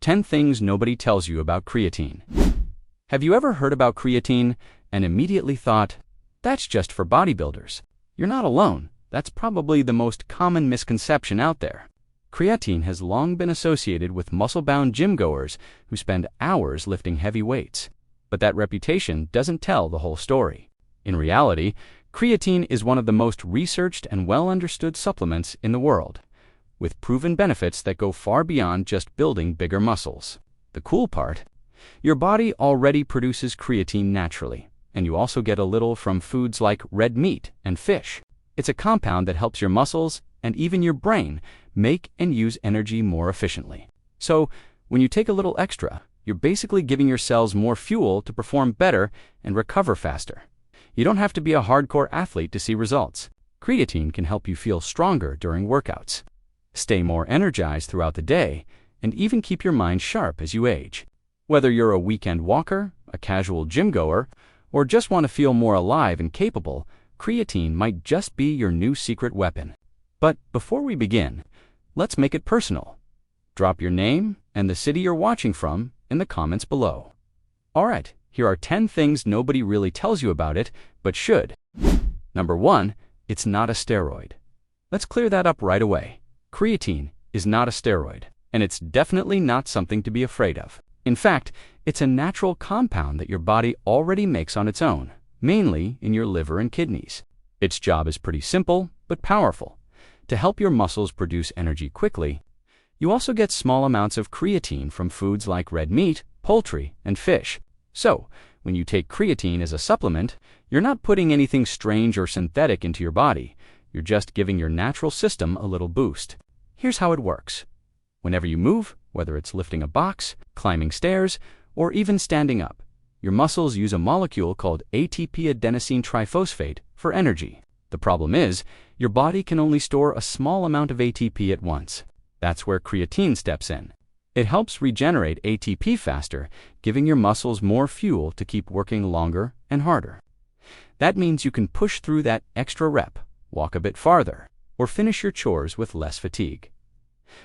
10 things nobody tells you about creatine. Have you ever heard about creatine and immediately thought, that's just for bodybuilders? You're not alone. That's probably the most common misconception out there. Creatine has long been associated with muscle-bound gym-goers who spend hours lifting heavy weights. But that reputation doesn't tell the whole story. In reality, creatine is one of the most researched and well-understood supplements in the world, with proven benefits that go far beyond just building bigger muscles. The cool part? Your body already produces creatine naturally, and you also get a little from foods like red meat and fish. It's a compound that helps your muscles and even your brain make and use energy more efficiently. So, when you take a little extra, you're basically giving your cells more fuel to perform better and recover faster. You don't have to be a hardcore athlete to see results. Creatine can help you feel stronger during workouts, stay more energized throughout the day, and even keep your mind sharp as you age. Whether you're a weekend walker, a casual gym goer, or just want to feel more alive and capable, creatine might just be your new secret weapon. But before we begin, let's make it personal. Drop your name and the city you're watching from in the comments below. Alright, here are 10 things nobody really tells you about it, but should. Number 1, it's not a steroid. Let's clear that up right away. Creatine is not a steroid, and it's definitely not something to be afraid of. In fact, it's a natural compound that your body already makes on its own, mainly in your liver and kidneys. Its job is pretty simple, but powerful. To help your muscles produce energy quickly, you also get small amounts of creatine from foods like red meat, poultry, and fish. So, when you take creatine as a supplement, you're not putting anything strange or synthetic into your body. You're just giving your natural system a little boost. Here's how it works. Whenever you move, whether it's lifting a box, climbing stairs, or even standing up, your muscles use a molecule called ATP adenosine triphosphate for energy. The problem is, your body can only store a small amount of ATP at once. That's where creatine steps in. It helps regenerate ATP faster, giving your muscles more fuel to keep working longer and harder. That means you can push through that extra rep, walk a bit farther, or finish your chores with less fatigue.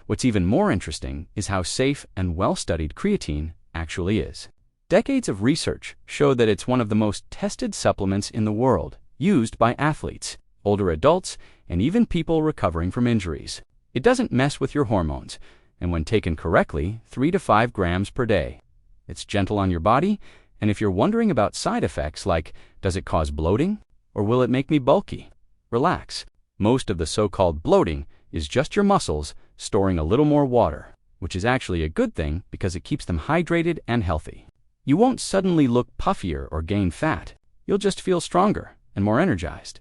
What's even more interesting is how safe and well-studied creatine actually is. Decades of research show that it's one of the most tested supplements in the world, used by athletes, older adults, and even people recovering from injuries. It doesn't mess with your hormones, and when taken correctly, 3 to 5 grams per day. It's gentle on your body, and if you're wondering about side effects like, does it cause bloating, or will it make me bulky? Relax. Most of the so-called bloating is just your muscles storing a little more water, which is actually a good thing because it keeps them hydrated and healthy. You won't suddenly look puffier or gain fat. You'll just feel stronger and more energized.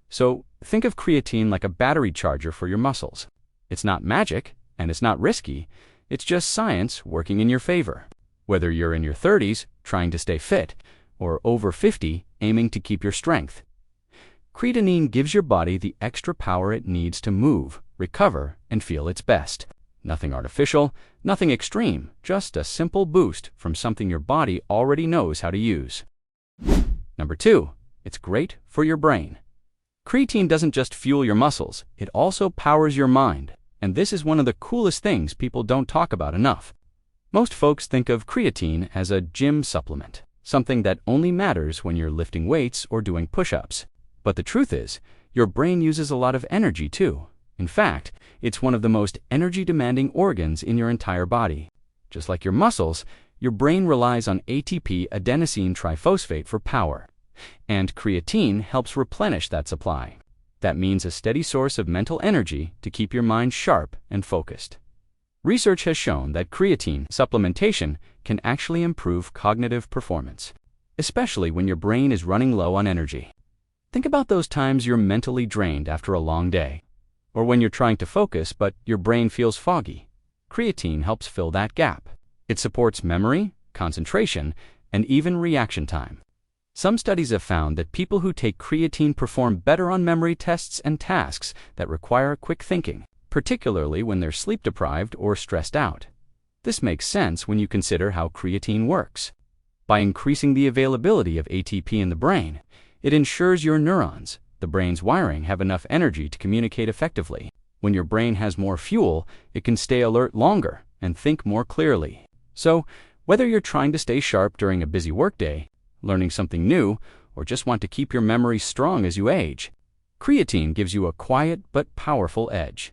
So think of creatine like a battery charger for your muscles. It's not magic, and it's not risky. It's just science working in your favor. Whether you're in your 30s trying to stay fit, or over 50 aiming to keep your strength, creatine gives your body the extra power it needs to move, recover, and feel its best. Nothing artificial, nothing extreme, just a simple boost from something your body already knows how to use. Number 2, it's great for your brain. Creatine doesn't just fuel your muscles, it also powers your mind. And this is one of the coolest things people don't talk about enough. Most folks think of creatine as a gym supplement, something that only matters when you're lifting weights or doing push-ups. But the truth is, your brain uses a lot of energy too. In fact, it's one of the most energy-demanding organs in your entire body. Just like your muscles, your brain relies on ATP adenosine triphosphate for power, and creatine helps replenish that supply. That means a steady source of mental energy to keep your mind sharp and focused. Research has shown that creatine supplementation can actually improve cognitive performance, especially when your brain is running low on energy. Think about those times you're mentally drained after a long day, or when you're trying to focus but your brain feels foggy. Creatine helps fill that gap. It supports memory, concentration, and even reaction time. Some studies have found that people who take creatine perform better on memory tests and tasks that require quick thinking, particularly when they're sleep-deprived or stressed out. This makes sense when you consider how creatine works. By increasing the availability of ATP in the brain, it ensures your neurons, the brain's wiring, have enough energy to communicate effectively. When your brain has more fuel, it can stay alert longer and think more clearly. So, whether you're trying to stay sharp during a busy workday, learning something new, or just want to keep your memory strong as you age, creatine gives you a quiet but powerful edge.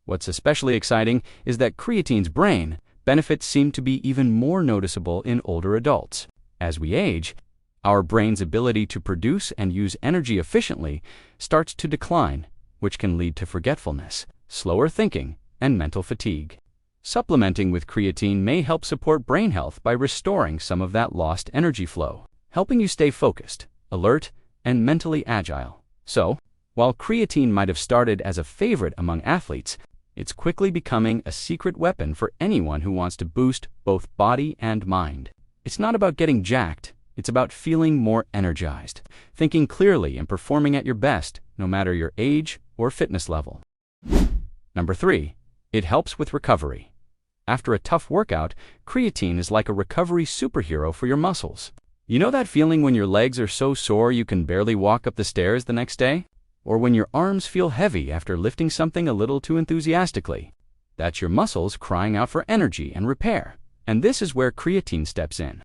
What's especially exciting is that creatine's brain benefits seem to be even more noticeable in older adults. As we age, our brain's ability to produce and use energy efficiently starts to decline, which can lead to forgetfulness, slower thinking, and mental fatigue. Supplementing with creatine may help support brain health by restoring some of that lost energy flow, helping you stay focused, alert, and mentally agile. So, while creatine might have started as a favorite among athletes, it's quickly becoming a secret weapon for anyone who wants to boost both body and mind. It's not about getting jacked, it's about feeling more energized, thinking clearly and performing at your best, no matter your age or fitness level. Number 3, it helps with recovery. After a tough workout, creatine is like a recovery superhero for your muscles. You know that feeling when your legs are so sore you can barely walk up the stairs the next day? Or when your arms feel heavy after lifting something a little too enthusiastically? That's your muscles crying out for energy and repair. And this is where creatine steps in.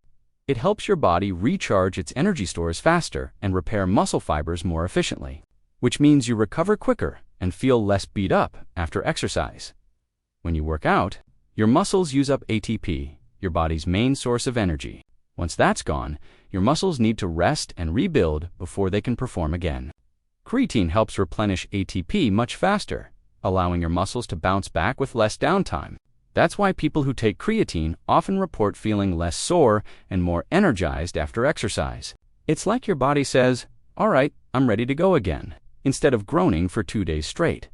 It helps your body recharge its energy stores faster and repair muscle fibers more efficiently, which means you recover quicker and feel less beat up after exercise. When you work out, your muscles use up ATP, your body's main source of energy. Once that's gone, your muscles need to rest and rebuild before they can perform again. Creatine helps replenish ATP much faster, allowing your muscles to bounce back with less downtime. That's why people who take creatine often report feeling less sore and more energized after exercise. It's like your body says, "All right, I'm ready to go again," instead of groaning for 2 days straight.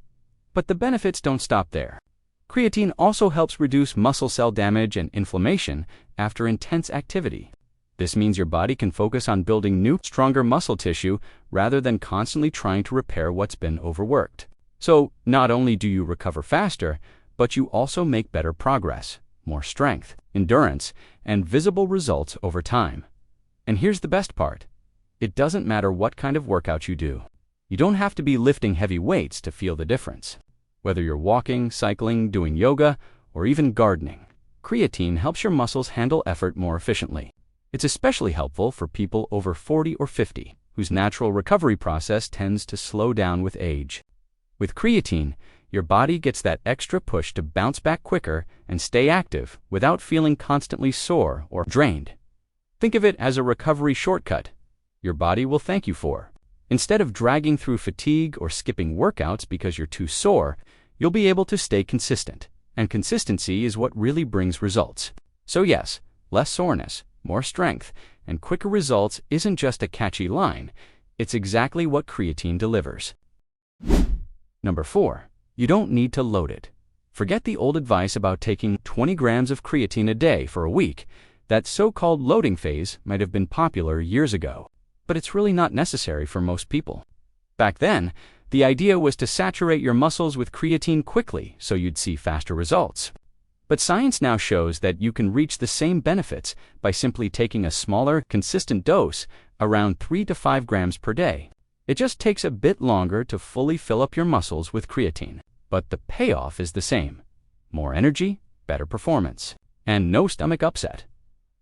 But the benefits don't stop there. Creatine also helps reduce muscle cell damage and inflammation after intense activity. This means your body can focus on building new, stronger muscle tissue rather than constantly trying to repair what's been overworked. So, not only do you recover faster, but you also make better progress, more strength, endurance, and visible results over time. And here's the best part. It doesn't matter what kind of workout you do. You don't have to be lifting heavy weights to feel the difference. Whether you're walking, cycling, doing yoga, or even gardening, creatine helps your muscles handle effort more efficiently. It's especially helpful for people over 40 or 50, whose natural recovery process tends to slow down with age. With creatine, your body gets that extra push to bounce back quicker and stay active without feeling constantly sore or drained. Think of it as a recovery shortcut your body will thank you for. Instead of dragging through fatigue or skipping workouts because you're too sore, you'll be able to stay consistent. And consistency is what really brings results. So yes, less soreness, more strength, and quicker results isn't just a catchy line. It's exactly what creatine delivers. Number 4. You don't need to load it. Forget the old advice about taking 20 grams of creatine a day for a week. That so-called loading phase might have been popular years ago, but it's really not necessary for most people. Back then, the idea was to saturate your muscles with creatine quickly so you'd see faster results. But science now shows that you can reach the same benefits by simply taking a smaller, consistent dose, around 3 to 5 grams per day. It just takes a bit longer to fully fill up your muscles with creatine, but the payoff is the same. More energy, better performance, and no stomach upset.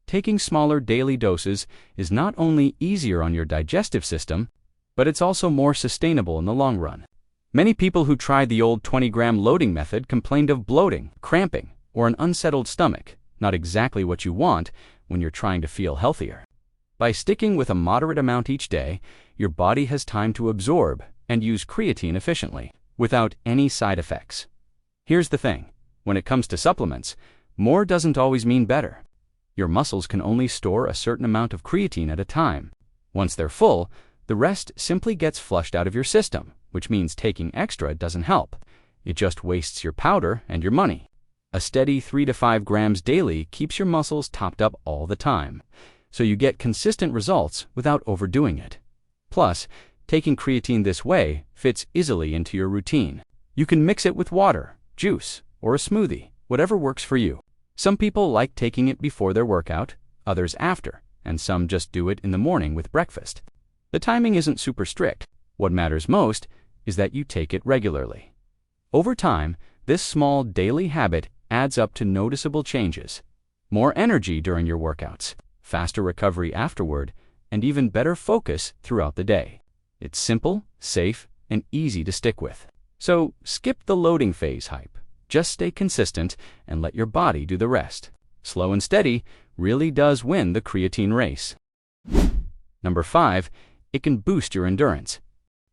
Taking smaller daily doses is not only easier on your digestive system, but it's also more sustainable in the long run. Many people who tried the old 20-gram loading method complained of bloating, cramping, or an unsettled stomach, not exactly what you want when you're trying to feel healthier. By sticking with a moderate amount each day, your body has time to absorb and use creatine efficiently, without any side effects. Here's the thing. When it comes to supplements, more doesn't always mean better. Your muscles can only store a certain amount of creatine at a time. Once they're full, the rest simply gets flushed out of your system, which means taking extra doesn't help. It just wastes your powder and your money. A steady 3 to 5 grams daily keeps your muscles topped up all the time, so you get consistent results without overdoing it. Plus, taking creatine this way fits easily into your routine. You can mix it with water, juice, or a smoothie, whatever works for you. Some people like taking it before their workout, others after, and some just do it in the morning with breakfast. The timing isn't super strict. What matters most is that you take it regularly. Over time, this small daily habit adds up to noticeable changes. more energy during your workouts, faster recovery afterward, and even better focus throughout the day. It's simple, safe, and easy to stick with. So skip the loading phase hype. Just stay consistent and let your body do the rest. Slow and steady really does win the creatine race. Number 5, it can boost your endurance,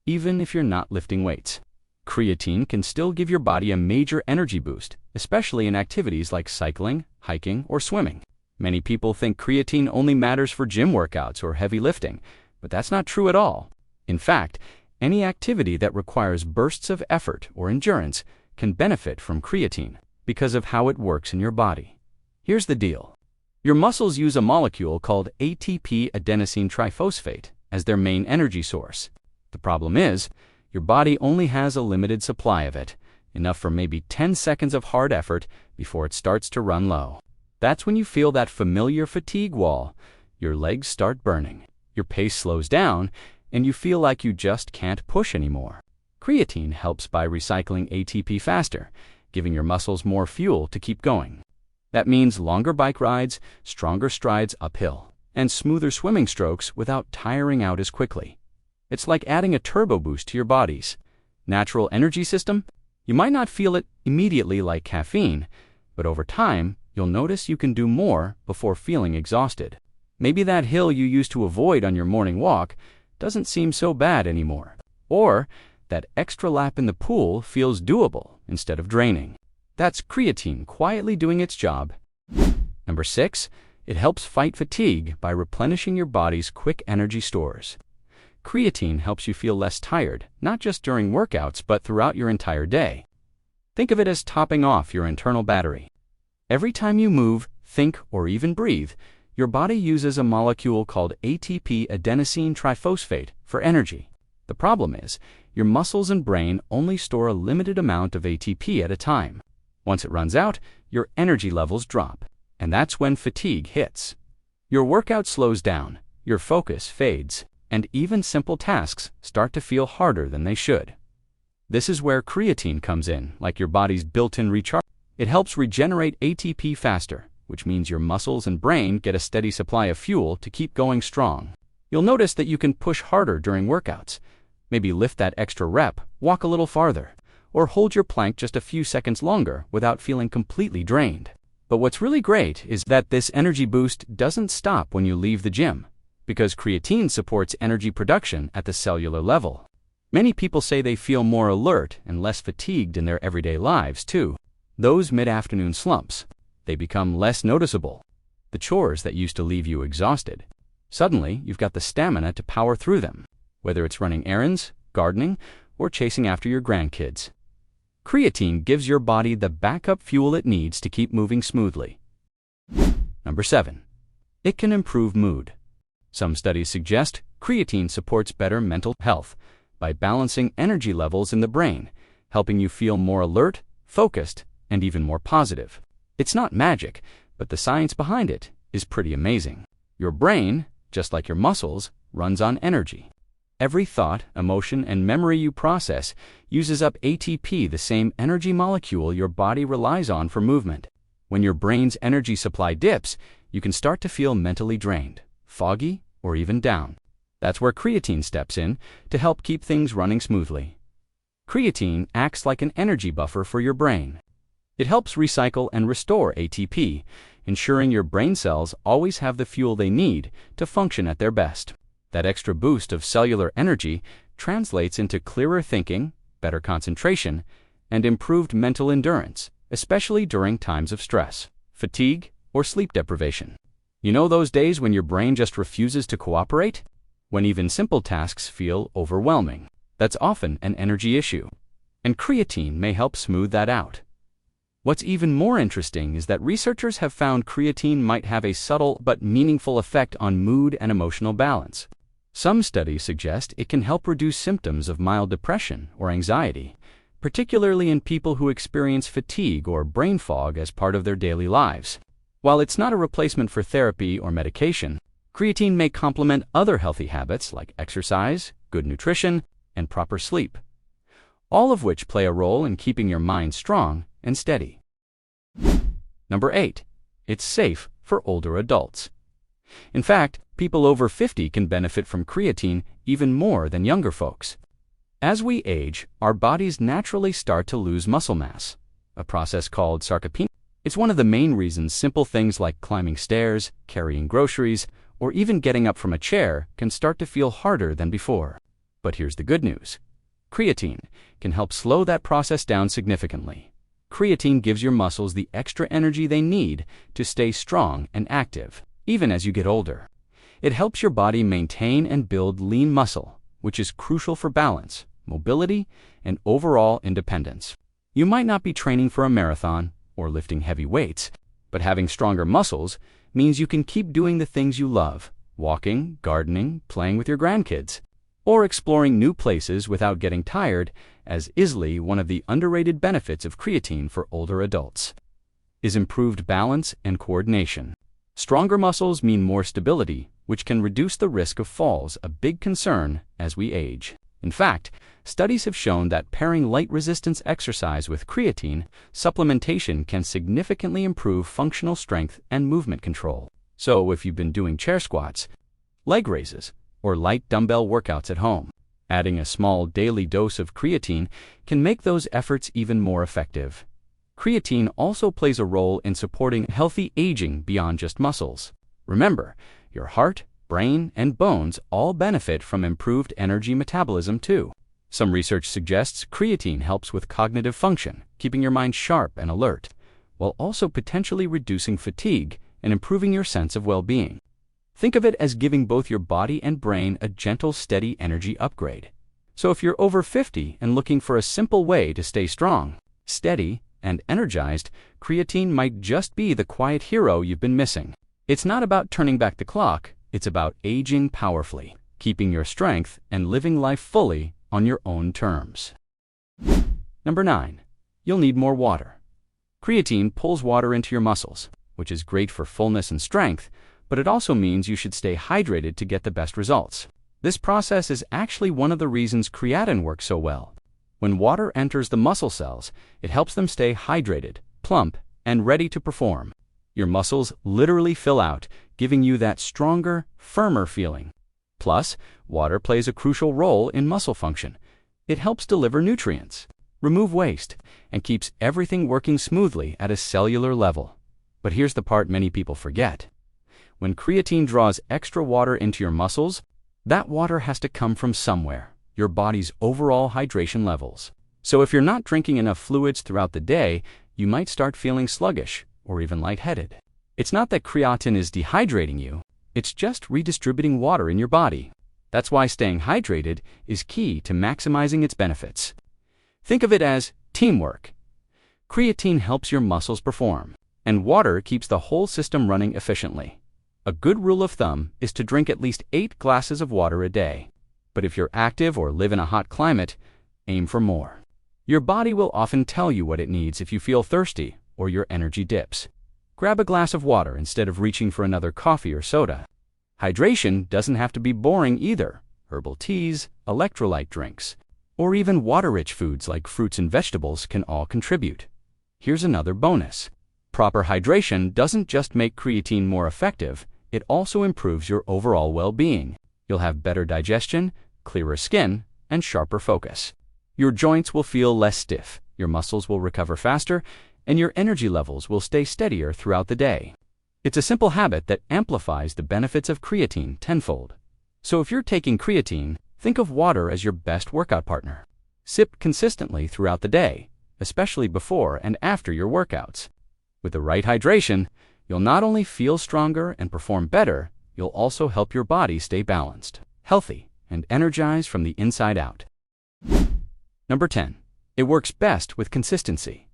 even if you're not lifting weights. Creatine can still give your body a major energy boost, especially in activities like cycling, hiking, or swimming. Many people think creatine only matters for gym workouts or heavy lifting, but that's not true at all. In fact, any activity that requires bursts of effort or endurance can benefit from creatine because of how it works in your body. Here's the deal. Your muscles use a molecule called ATP adenosine triphosphate as their main energy source. The problem is, your body only has a limited supply of it, enough for maybe 10 seconds of hard effort before it starts to run low. That's when you feel that familiar fatigue wall. Your legs start burning, your pace slows down, and you feel like you just can't push anymore. Creatine helps by recycling ATP faster, giving your muscles more fuel to keep going. That means longer bike rides, stronger strides uphill, and smoother swimming strokes without tiring out as quickly. It's like adding a turbo boost to your body's natural energy system. You might not feel it immediately like caffeine, but over time, you'll notice you can do more before feeling exhausted. Maybe that hill you used to avoid on your morning walk doesn't seem so bad anymore. Or that extra lap in the pool feels doable instead of draining. That's creatine quietly doing its job. Number 6, it helps fight fatigue by replenishing your body's quick energy stores. Creatine helps you feel less tired, not just during workouts, but throughout your entire day. Think of it as topping off your internal battery. Every time you move, think, or even breathe, your body uses a molecule called ATP adenosine triphosphate for energy. The problem is, your muscles and brain only store a limited amount of ATP at a time. Once it runs out, your energy levels drop, and that's when fatigue hits. Your workout slows down, your focus fades, and even simple tasks start to feel harder than they should. This is where creatine comes in, like your body's built-in recharge. It helps regenerate ATP faster, which means your muscles and brain get a steady supply of fuel to keep going strong. You'll notice that you can push harder during workouts. Maybe lift that extra rep, walk a little farther, or hold your plank just a few seconds longer without feeling completely drained. But what's really great is that this energy boost doesn't stop when you leave the gym, because creatine supports energy production at the cellular level. Many people say they feel more alert and less fatigued in their everyday lives, too. Those mid-afternoon slumps, they become less noticeable. The chores that used to leave you exhausted, suddenly you've got the stamina to power through them, whether it's running errands, gardening, or chasing after your grandkids. Creatine gives your body the backup fuel it needs to keep moving smoothly. Number 7, it can improve mood. Some studies suggest creatine supports better mental health by balancing energy levels in the brain, helping you feel more alert, focused, and even more positive. It's not magic, but the science behind it is pretty amazing. Your brain, just like your muscles, runs on energy. Every thought, emotion, and memory you process uses up ATP, the same energy molecule your body relies on for movement. When your brain's energy supply dips, you can start to feel mentally drained, foggy, or even down. That's where creatine steps in to help keep things running smoothly. Creatine acts like an energy buffer for your brain. It helps recycle and restore ATP, ensuring your brain cells always have the fuel they need to function at their best. That extra boost of cellular energy translates into clearer thinking, better concentration, and improved mental endurance, especially during times of stress, fatigue, or sleep deprivation. You know those days when your brain just refuses to cooperate? When even simple tasks feel overwhelming. That's often an energy issue, and creatine may help smooth that out. What's even more interesting is that researchers have found creatine might have a subtle but meaningful effect on mood and emotional balance. Some studies suggest it can help reduce symptoms of mild depression or anxiety, particularly in people who experience fatigue or brain fog as part of their daily lives. While it's not a replacement for therapy or medication, creatine may complement other healthy habits like exercise, good nutrition, and proper sleep, all of which play a role in keeping your mind strong and steady. Number 8, it's safe for older adults. In fact, people over 50 can benefit from creatine even more than younger folks. As we age, our bodies naturally start to lose muscle mass, a process called sarcopenia. It's one of the main reasons simple things like climbing stairs, carrying groceries, or even getting up from a chair can start to feel harder than before. But here's the good news. Creatine can help slow that process down significantly. Creatine gives your muscles the extra energy they need to stay strong and active, even as you get older. It helps your body maintain and build lean muscle, which is crucial for balance, mobility, and overall independence. You might not be training for a marathon or lifting heavy weights, but having stronger muscles means you can keep doing the things you love, walking, gardening, playing with your grandkids, or exploring new places without getting tired, as easily one of the underrated benefits of creatine for older adults is improved balance and coordination. Stronger muscles mean more stability, which can reduce the risk of falls, a big concern as we age. In fact, studies have shown that pairing light resistance exercise with creatine supplementation can significantly improve functional strength and movement control. So if you've been doing chair squats, leg raises, or light dumbbell workouts at home, adding a small daily dose of creatine can make those efforts even more effective. Creatine also plays a role in supporting healthy aging beyond just muscles. Remember, your heart, brain, and bones all benefit from improved energy metabolism too. Some research suggests creatine helps with cognitive function, keeping your mind sharp and alert, while also potentially reducing fatigue and improving your sense of well-being. Think of it as giving both your body and brain a gentle, steady energy upgrade. So if you're over 50 and looking for a simple way to stay strong, steady, and energized, creatine might just be the quiet hero you've been missing. It's not about turning back the clock, it's about aging powerfully, keeping your strength, and living life fully on your own terms. Number 9. You'll need more water. Creatine pulls water into your muscles, which is great for fullness and strength, but it also means you should stay hydrated to get the best results. This process is actually one of the reasons creatine works so well. When water enters the muscle cells, it helps them stay hydrated, plump, and ready to perform. Your muscles literally fill out, giving you that stronger, firmer feeling. Plus, water plays a crucial role in muscle function. It helps deliver nutrients, remove waste, and keeps everything working smoothly at a cellular level. But here's the part many people forget. When creatine draws extra water into your muscles, that water has to come from somewhere, your body's overall hydration levels. So if you're not drinking enough fluids throughout the day, you might start feeling sluggish or even lightheaded. It's not that creatine is dehydrating you, it's just redistributing water in your body. That's why staying hydrated is key to maximizing its benefits. Think of it as teamwork. Creatine helps your muscles perform, and water keeps the whole system running efficiently. A good rule of thumb is to drink at least 8 glasses of water a day. But if you're active or live in a hot climate, aim for more. Your body will often tell you what it needs if you feel thirsty or your energy dips. Grab a glass of water instead of reaching for another coffee or soda. Hydration doesn't have to be boring either. Herbal teas, electrolyte drinks, or even water-rich foods like fruits and vegetables can all contribute. Here's another bonus. Proper hydration doesn't just make creatine more effective, it also improves your overall well-being. You'll have better digestion, clearer skin, and sharper focus. Your joints will feel less stiff, your muscles will recover faster, and your energy levels will stay steadier throughout the day. It's a simple habit that amplifies the benefits of creatine tenfold. So if you're taking creatine, think of water as your best workout partner. Sip consistently throughout the day, especially before and after your workouts. With the right hydration, you'll not only feel stronger and perform better, you'll also help your body stay balanced, healthy, and energized from the inside out. Number 10. It works best with consistency.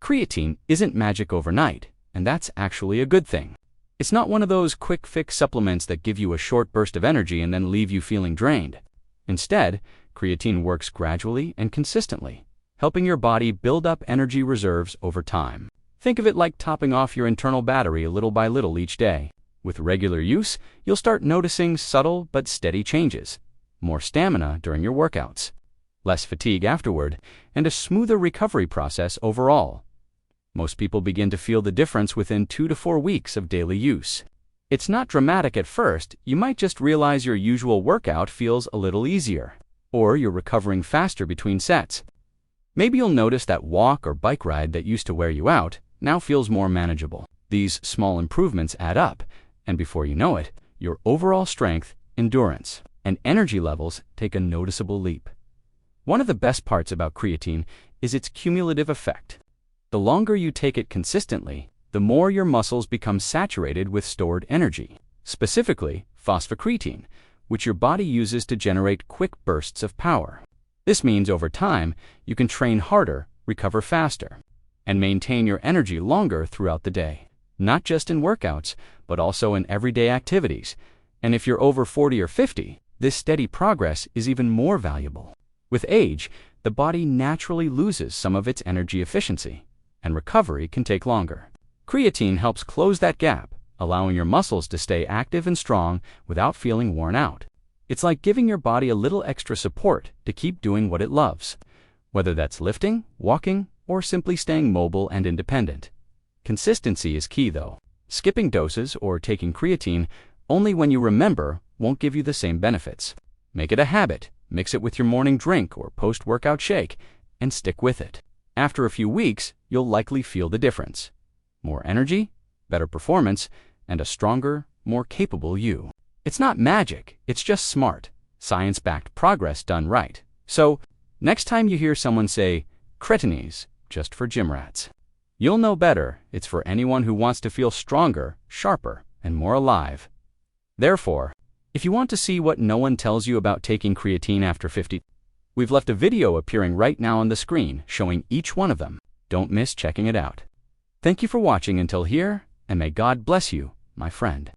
Creatine isn't magic overnight, and that's actually a good thing. It's not one of those quick fix supplements that give you a short burst of energy and then leave you feeling drained. Instead, creatine works gradually and consistently, helping your body build up energy reserves over time. Think of it like topping off your internal battery little by little each day. With regular use, you'll start noticing subtle but steady changes. More stamina during your workouts, less fatigue afterward, and a smoother recovery process overall. Most people begin to feel the difference within 2 to 4 weeks of daily use. It's not dramatic at first. You might just realize your usual workout feels a little easier, or you're recovering faster between sets. Maybe you'll notice that walk or bike ride that used to wear you out now feels more manageable. These small improvements add up, and before you know it, your overall strength, endurance, and energy levels take a noticeable leap. One of the best parts about creatine is its cumulative effect. The longer you take it consistently, the more your muscles become saturated with stored energy, specifically phosphocreatine, which your body uses to generate quick bursts of power. This means over time, you can train harder, recover faster, and maintain your energy longer throughout the day, not just in workouts, but also in everyday activities. And if you're over 40 or 50, this steady progress is even more valuable. With age, the body naturally loses some of its energy efficiency, and recovery can take longer. Creatine helps close that gap, allowing your muscles to stay active and strong without feeling worn out. It's like giving your body a little extra support to keep doing what it loves, whether that's lifting, walking, or simply staying mobile and independent. Consistency is key, though. Skipping doses or taking creatine only when you remember won't give you the same benefits. Make it a habit, mix it with your morning drink or post-workout shake, and stick with it. After a few weeks, you'll likely feel the difference. More energy, better performance, and a stronger, more capable you. It's not magic, it's just smart, science-backed progress done right. So, next time you hear someone say, "Cretine's just for gym rats," you'll know better. It's for anyone who wants to feel stronger, sharper, and more alive. Therefore, if you want to see what no one tells you about taking creatine after 50, we've left a video appearing right now on the screen showing each one of them. Don't miss checking it out. Thank you for watching until here, and may God bless you, my friend.